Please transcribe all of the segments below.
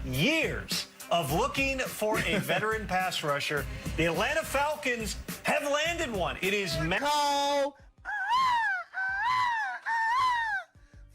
years of looking for a veteran pass rusher, the Atlanta Falcons have landed one. It is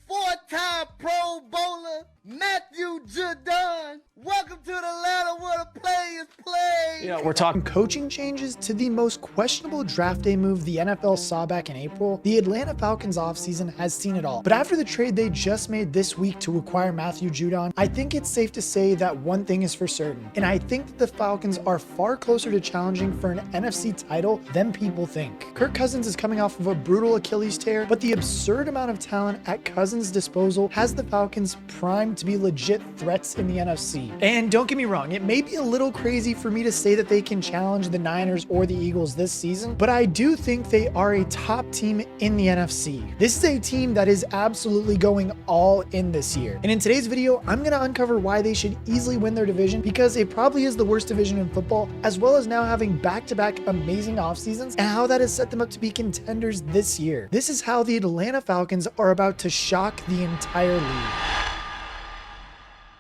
four-time Pro Bowler Matthew Judon. Welcome to the Atlanta where the players play. Yeah, we're talking coaching changes to the most questionable draft day move the NFL saw back in April. The Atlanta Falcons offseason has seen it all. But after the trade they just made this week to acquire Matthew Judon, I think it's safe to say that one thing is for certain. And I think that the Falcons are far closer to challenging for an NFC title than people think. Kirk Cousins is coming off of a brutal Achilles tear, but the absurd amount of talent at Cousins' disposal has the Falcons primed to be legit threats in the NFC. And don't get me wrong, it may be a little crazy for me to say that they can challenge the Niners or the Eagles this season, but I do think they are a top team in the NFC. This is a team that is absolutely going all in this year. And in today's video, I'm going to uncover why they should easily win their division, because it probably is the worst division in football, as well as now having back-to-back amazing off seasons and how that has set them up to be contenders this year. This is how the Atlanta Falcons are about to shock the entire league.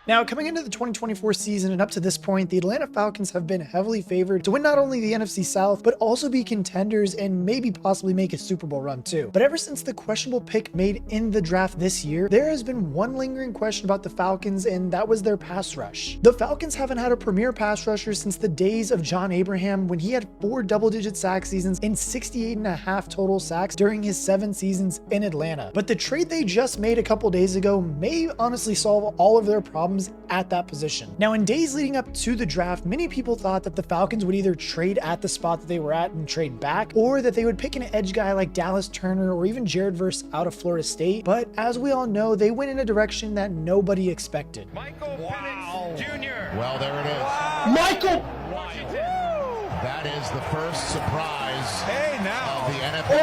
Now, coming into the 2024 season and up to this point, the Atlanta Falcons have been heavily favored to win not only the NFC South, but also be contenders and maybe possibly make a Super Bowl run too. But ever since the questionable pick made in the draft this year, there has been one lingering question about the Falcons, and that was their pass rush. The Falcons haven't had a premier pass rusher since the days of John Abraham, when he had 4 double-digit sack seasons and 68.5 total sacks during his 7 seasons in Atlanta. But the trade they just made a couple days ago may honestly solve all of their problems at that position. Now, in days leading up to the draft, many people thought that the Falcons would either trade at the spot that they were at and trade back, or that they would pick an edge guy like Dallas Turner or even Jared Verse out of Florida State. But as we all know, they went in a direction that nobody expected. Michael Penix Jr. Well, there it is. Wow. Michael! That is the first surprise now. of the NFL.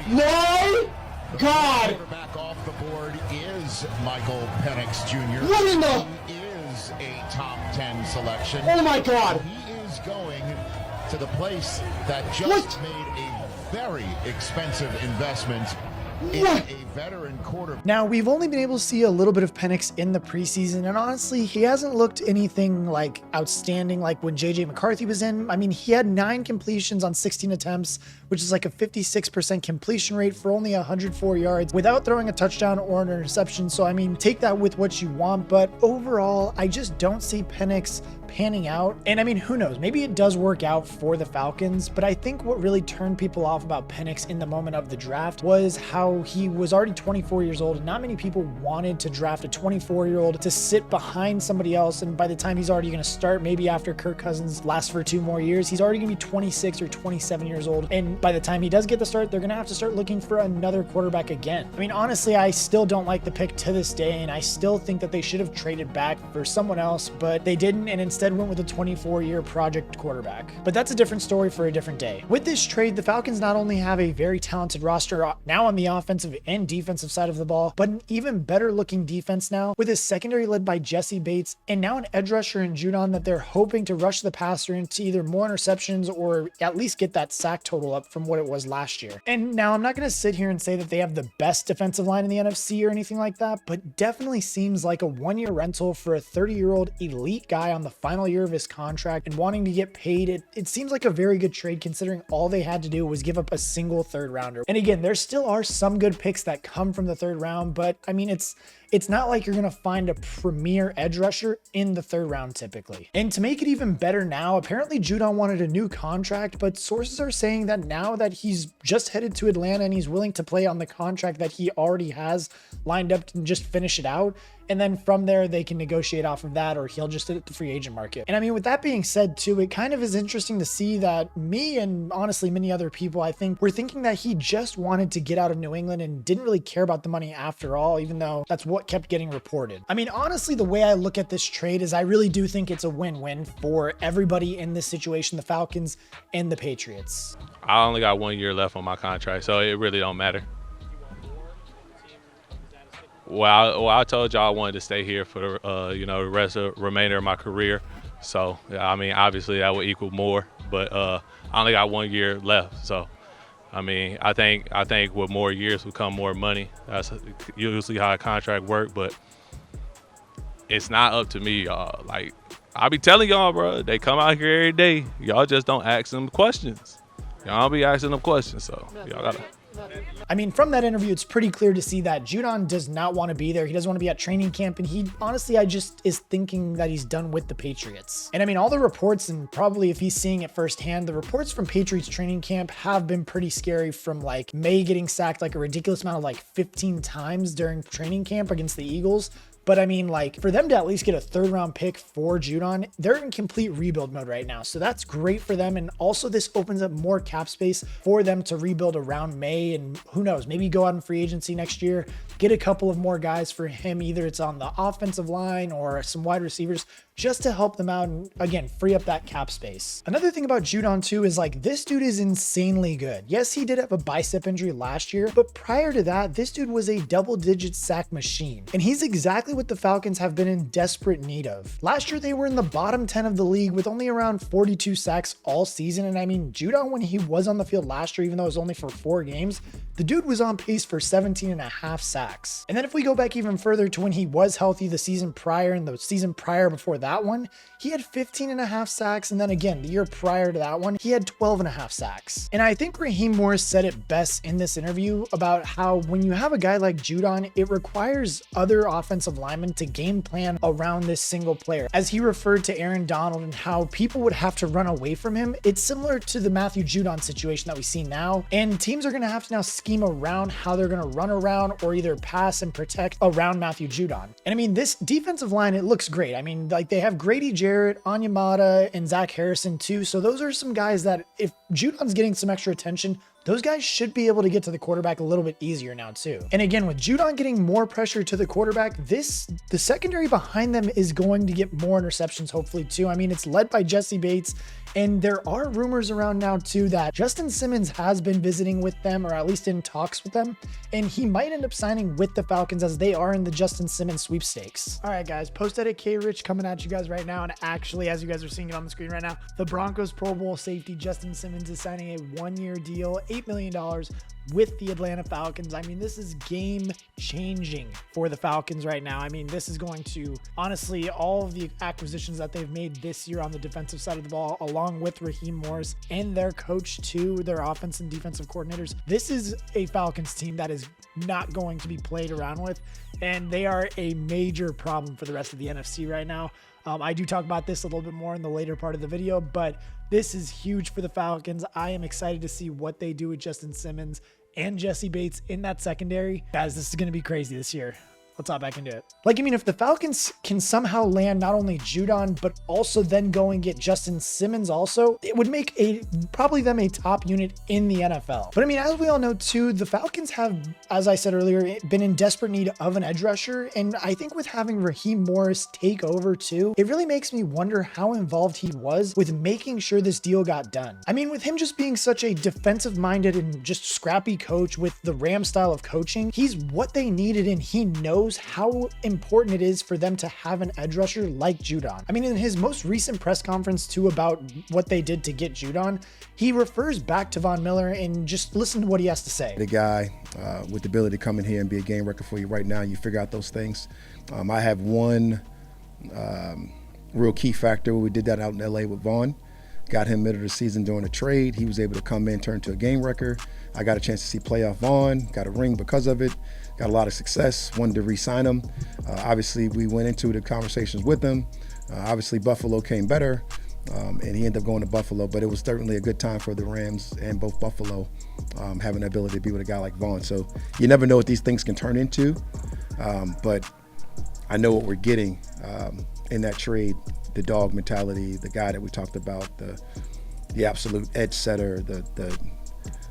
Oh my God! Quarterback off the board is Michael Penix Jr. What in the? He is a top 10 selection. Oh my God! He is going to the place that just made a very expensive investment in a veteran quarterback. Now, we've only been able to see a little bit of Penix in the preseason, and honestly, he hasn't looked anything like outstanding like when JJ McCarthy was in. I mean, he had 9 completions on 16 attempts, which is like a 56% completion rate for only 104 yards without throwing a touchdown or an interception. So, I mean, take that with what you want, but overall, I just don't see Penix panning out. And I mean, who knows? Maybe it does work out for the Falcons, but I think what really turned people off about Penix in the moment of the draft was how he was already 24 years old, and not many people wanted to draft a 24-year-old to sit behind somebody else. And by the time he's already going to start, maybe after Kirk Cousins lasts for 2 more years, he's already going to be 26 or 27 years old. And by the time he does get the start, they're going to have to start looking for another quarterback again. I mean, honestly, I still don't like the pick to this day, and I still think that they should have traded back for someone else, but they didn't, and instead went with a 24-year project quarterback. But that's a different story for a different day. With this trade, the Falcons not only have a very talented roster now on the offensive and defensive side of the ball, but an even better looking defense now, with a secondary led by Jesse Bates, and now an edge rusher in Judon that they're hoping to rush the passer into either more interceptions or at least get that sack total up from what it was last year. And now, I'm not going to sit here and say that they have the best defensive line in the NFC or anything like that, but definitely seems like a 1-year rental for a 30-year-old elite guy on the final year of his contract and wanting to get paid. It seems like a very good trade, considering all they had to do was give up a single 3rd rounder. And again, there still are some good picks that come from the 3rd round, but I mean, it's not like you're going to find a premier edge rusher in the 3rd round typically. And to make it even better now, apparently Judon wanted a new contract, but sources are saying that now that he's just headed to Atlanta and he's willing to play on the contract that he already has lined up to just finish it out, and then from there they can negotiate off of that, or he'll just hit the free agent market. And I mean, with that being said too, it kind of is interesting to see that me and honestly many other people, I think, were thinking that he just wanted to get out of New England and didn't really care about the money after all, even though that's what kept getting reported. I mean, honestly, the way I look at this trade is I really do think it's a win-win for everybody in this situation, the Falcons and the Patriots. I only got 1 year left on my contract, so it really don't matter. Well, I told y'all I wanted to stay here for the remainder of my career. So, I mean, obviously that would equal more, but I only got 1 year left. So, I mean, I think with more years will come more money. That's usually how a contract works, but it's not up to me, y'all. Like, I be telling y'all, bro, they come out here every day. Y'all just don't ask them questions. Y'all be asking them questions, so y'all gotta. I mean, from that interview, it's pretty clear to see that Judon does not want to be there. He doesn't want to be at training camp. And he honestly, I just is thinking that he's done with the Patriots. And I mean, all the reports, and probably if he's seeing it firsthand, the reports from Patriots training camp have been pretty scary, from like May getting sacked like a ridiculous amount of like 15 times during training camp against the Eagles. But I mean, like, for them to at least get a 3rd round pick for Judon, they're in complete rebuild mode right now. So that's great for them. And also this opens up more cap space for them to rebuild around May. And who knows, maybe go out in free agency next year, get a couple of more guys for him. Either it's on the offensive line or some wide receivers, just to help them out and, again, free up that cap space. Another thing about Judon too is, like, this dude is insanely good. Yes, he did have a bicep injury last year, but prior to that, this dude was a double-digit sack machine. And he's exactly what the Falcons have been in desperate need of. Last year, they were in the bottom 10 of the league with only around 42 sacks all season. And I mean, Judon, when he was on the field last year, even though it was only for 4 games, the dude was on pace for 17.5 sacks. And then if we go back even further to when he was healthy the season prior and the season prior before that one, he had 15.5 sacks. And then again, the year prior to that one, he had 12.5 sacks. And I think Raheem Morris said it best in this interview about how when you have a guy like Judon, it requires other offensive linemen to game plan around this single player. As he referred to Aaron Donald and how people would have to run away from him, it's similar to the Matthew Judon situation that we see now. And teams are going to have to now scheme around how they're going to run around or either pass and protect around Matthew Judon. And I mean, this defensive line, it looks great. I mean, like, they have Grady Jarrett, Onyemata, and Zach Harrison too. So those are some guys that if Judon's getting some extra attention, those guys should be able to get to the quarterback a little bit easier now too. And again, with Judon getting more pressure to the quarterback, the secondary behind them is going to get more interceptions hopefully too. I mean, it's led by Jesse Bates, and there are rumors around now too that Justin Simmons has been visiting with them, or at least in talks with them, and he might end up signing with the Falcons as they are in the Justin Simmons sweepstakes. All right, guys, post-edit K-Rich coming at you guys right now. And actually, as you guys are seeing it on the screen right now, the Broncos Pro Bowl safety Justin Simmons is signing a 1-year deal, $8 million with the Atlanta Falcons. I mean, this is game changing for the Falcons right now. I mean, this is going to, honestly, all of the acquisitions that they've made this year on the defensive side of the ball, along with Raheem Morris and their coach too, their offense and defensive coordinators, this is a Falcons team that is not going to be played around with, and they are a major problem for the rest of the NFC right now. I do talk about this a little bit more in the later part of the video, but this is huge for the Falcons. I am excited to see what they do with Justin Simmons and Jesse Bates in that secondary. Guys, this is going to be crazy this year. Let's hop back into it. Like, I mean, if the Falcons can somehow land not only Judon, but also then go and get Justin Simmons also, it would make probably them a top unit in the NFL. But I mean, as we all know too, the Falcons have, as I said earlier, been in desperate need of an edge rusher. And I think with having Raheem Morris take over too, it really makes me wonder how involved he was with making sure this deal got done. I mean, with him just being such a defensive minded and just scrappy coach with the Ram style of coaching, he's what they needed, and he knows how important it is for them to have an edge rusher like Judon. I mean, in his most recent press conference too about what they did to get Judon, he refers back to Von Miller, and just listen to what he has to say. The guy with the ability to come in here and be a game wrecker for you right now, you figure out those things. I have one real key factor. We did that out in LA with Vaughn. Got him middle of the season during a trade. He was able to come in, turn to a game wrecker. I got a chance to see playoff Vaughn, got a ring because of it, got a lot of success, wanted to re-sign him. Obviously, we went into the conversations with him. Obviously, Buffalo came better, and he ended up going to Buffalo, but it was certainly a good time for the Rams and both Buffalo having the ability to be with a guy like Vaughn. So you never know what these things can turn into, but I know what we're getting in that trade. The dog mentality, the guy that we talked about, the absolute edge setter,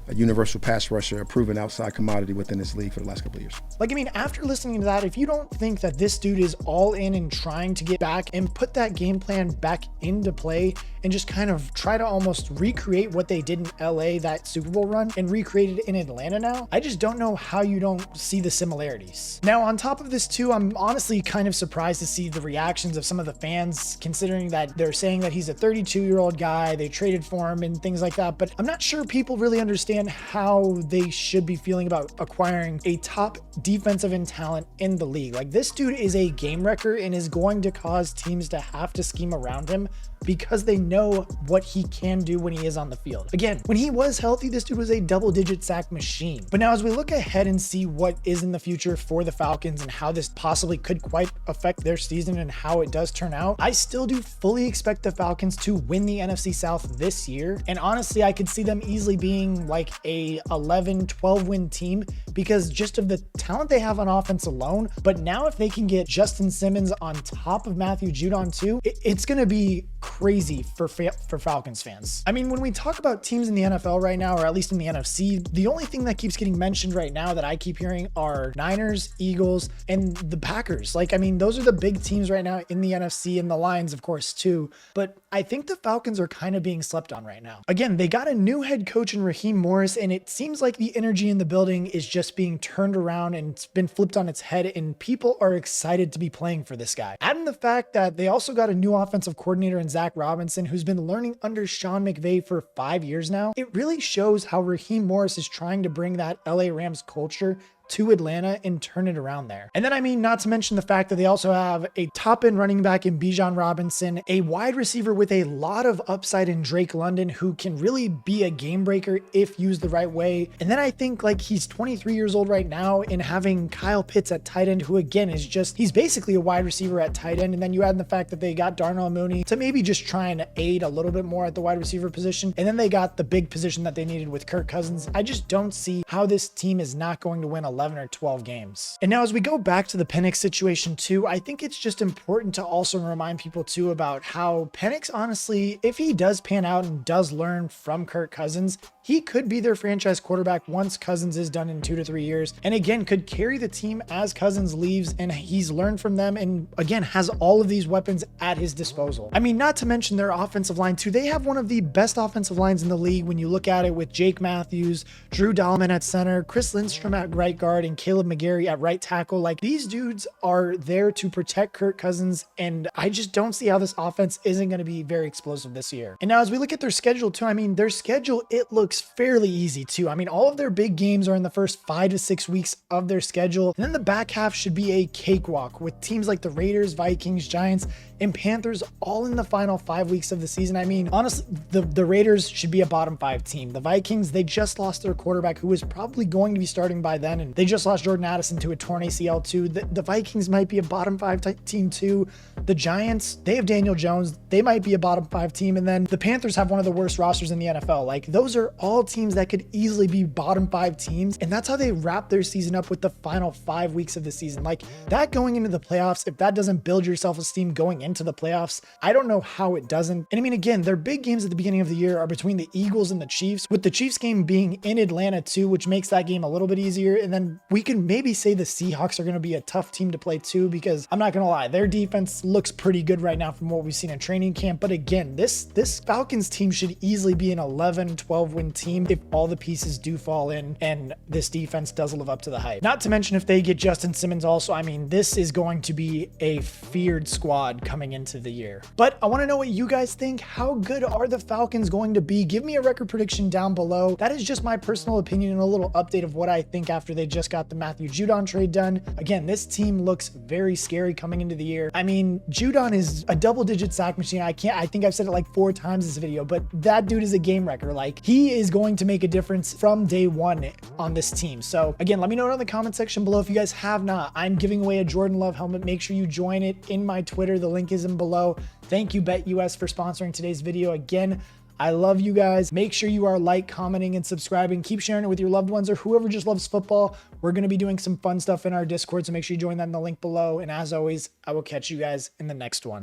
a universal pass rusher, a proven outside commodity within this league for the last couple of years. Like, I mean, after listening to that, if you don't think that this dude is all in and trying to get back and put that game plan back into play and just kind of try to almost recreate what they did in LA, that Super Bowl run, and recreate it in Atlanta now, I just don't know how you don't see the similarities. Now, on top of this too, I'm honestly kind of surprised to see the reactions of some of the fans, considering that they're saying that he's a 32-year-old guy, they traded for him and things like that, but I'm not sure people really understand how they should be feeling about acquiring a top defensive end talent in the league. Like, this dude is a game wrecker and is going to cause teams to have to scheme around him because they know what he can do when he is on the field. Again, when he was healthy, this dude was a double-digit sack machine. But now as we look ahead and see what is in the future for the Falcons and how this possibly could quite affect their season and how it does turn out, I still do fully expect the Falcons to win the NFC South this year. And honestly, I could see them easily being like a 11-12 win team because just of the talent they have on offense alone. But now if they can get Justin Simmons on top of Matthew Judon too, it's going to be crazy for Falcons fans. I mean, when we talk about teams in the NFL right now, or at least in the NFC, the only thing that keeps getting mentioned right now that I keep hearing are Niners, Eagles, and the Packers. Like, I mean, those are the big teams right now in the NFC, and the Lions, of course, too. But I think the Falcons are kind of being slept on right now. Again, they got a new head coach in Raheem Morris, and it seems like the energy in the building is just being turned around and it's been flipped on its head, and people are excited to be playing for this guy. Add in the fact that they also got a new offensive coordinator in Zach Robinson, who's been learning under Sean McVay for 5 years now. It really shows how Raheem Morris is trying to bring that LA Rams culture to Atlanta and turn it around there. And then, I mean, not to mention the fact that they also have a top end running back in Bijan Robinson, a wide receiver with a lot of upside in Drake London, who can really be a game breaker if used the right way. And then I think, like, he's 23 years old right now, and having Kyle Pitts at tight end, who again is just, he's basically a wide receiver at tight end. And then you add in the fact that they got Darnell Mooney to maybe just try and aid a little bit more at the wide receiver position. And then they got the big position that they needed with Kirk Cousins. I just don't see how this team is not going to win 11 or 12 games. And now as we go back to the Penix situation too, I think it's just important to also remind people too about how Penix, honestly, if he does pan out and does learn from Kirk Cousins, he could be their franchise quarterback once Cousins is done in 2 to 3 years. And again, could carry the team as Cousins leaves and he's learned from them. And again, has all of these weapons at his disposal. I mean, not to mention their offensive line too. They have one of the best offensive lines in the league when you look at it, with Jake Matthews, Drew Dahlman at center, Chris Lindstrom at right guard, and Caleb McGarry at right tackle. Like, these dudes are there to protect Kirk Cousins. And I just don't see how this offense isn't going to be very explosive this year. And now as we look at their schedule too, I mean, their schedule, it looks fairly easy too. I mean, all of their big games are in the first 5 to 6 weeks of their schedule. And then the back half should be a cakewalk with teams like the Raiders, Vikings, Giants, and Panthers all in the final 5 weeks of the season. I mean, honestly, the Raiders should be a bottom 5 team. The Vikings, they just lost their quarterback, who was probably going to be starting by then, and they just lost Jordan Addison to a torn ACL too. The Vikings might be a bottom 5 team too. The Giants, they have Daniel Jones. They might be a bottom 5 team. And then the Panthers have one of the worst rosters in the NFL. Like, those are all teams that could easily be bottom 5 teams. And that's how they wrap their season up, with the final 5 weeks of the season. Like, that going into the playoffs, if that doesn't build your self-esteem going into the playoffs, I don't know how it doesn't. And I mean, again, their big games at the beginning of the year are between the Eagles and the Chiefs, with the Chiefs game being in Atlanta too, which makes that game a little bit easier. And then we can maybe say the Seahawks are going to be a tough team to play too, because I'm not going to lie, their defense looks pretty good right now from what we've seen in training camp. But again, this Falcons team should easily be an 11-12 win team if all the pieces do fall in and this defense does live up to the hype. Not to mention if they get Justin Simmons also, I mean, this is going to be a feared squad coming into the year. But I want to know what you guys think. How good are the Falcons going to be? Give me a record prediction down below. That is just my personal opinion and a little update of what I think after they just got the Matthew Judon trade done. Again, this team looks very scary coming into the year. I mean, Judon is a double-digit sack machine. I think I've said it like 4 times this video, but that dude is a game wrecker. Like, he is going to make a difference from day one on this team. So again, let me know in the comment section below if you guys have not. I'm giving away a Jordan Love helmet. Make sure you join it in my Twitter. The link is in below. Thank you, BetUS, for sponsoring today's video. Again, I love you guys. Make sure you are commenting, and subscribing. Keep sharing it with your loved ones or whoever just loves football. We're going to be doing some fun stuff in our Discord, so make sure you join that in the link below. And as always, I will catch you guys in the next one.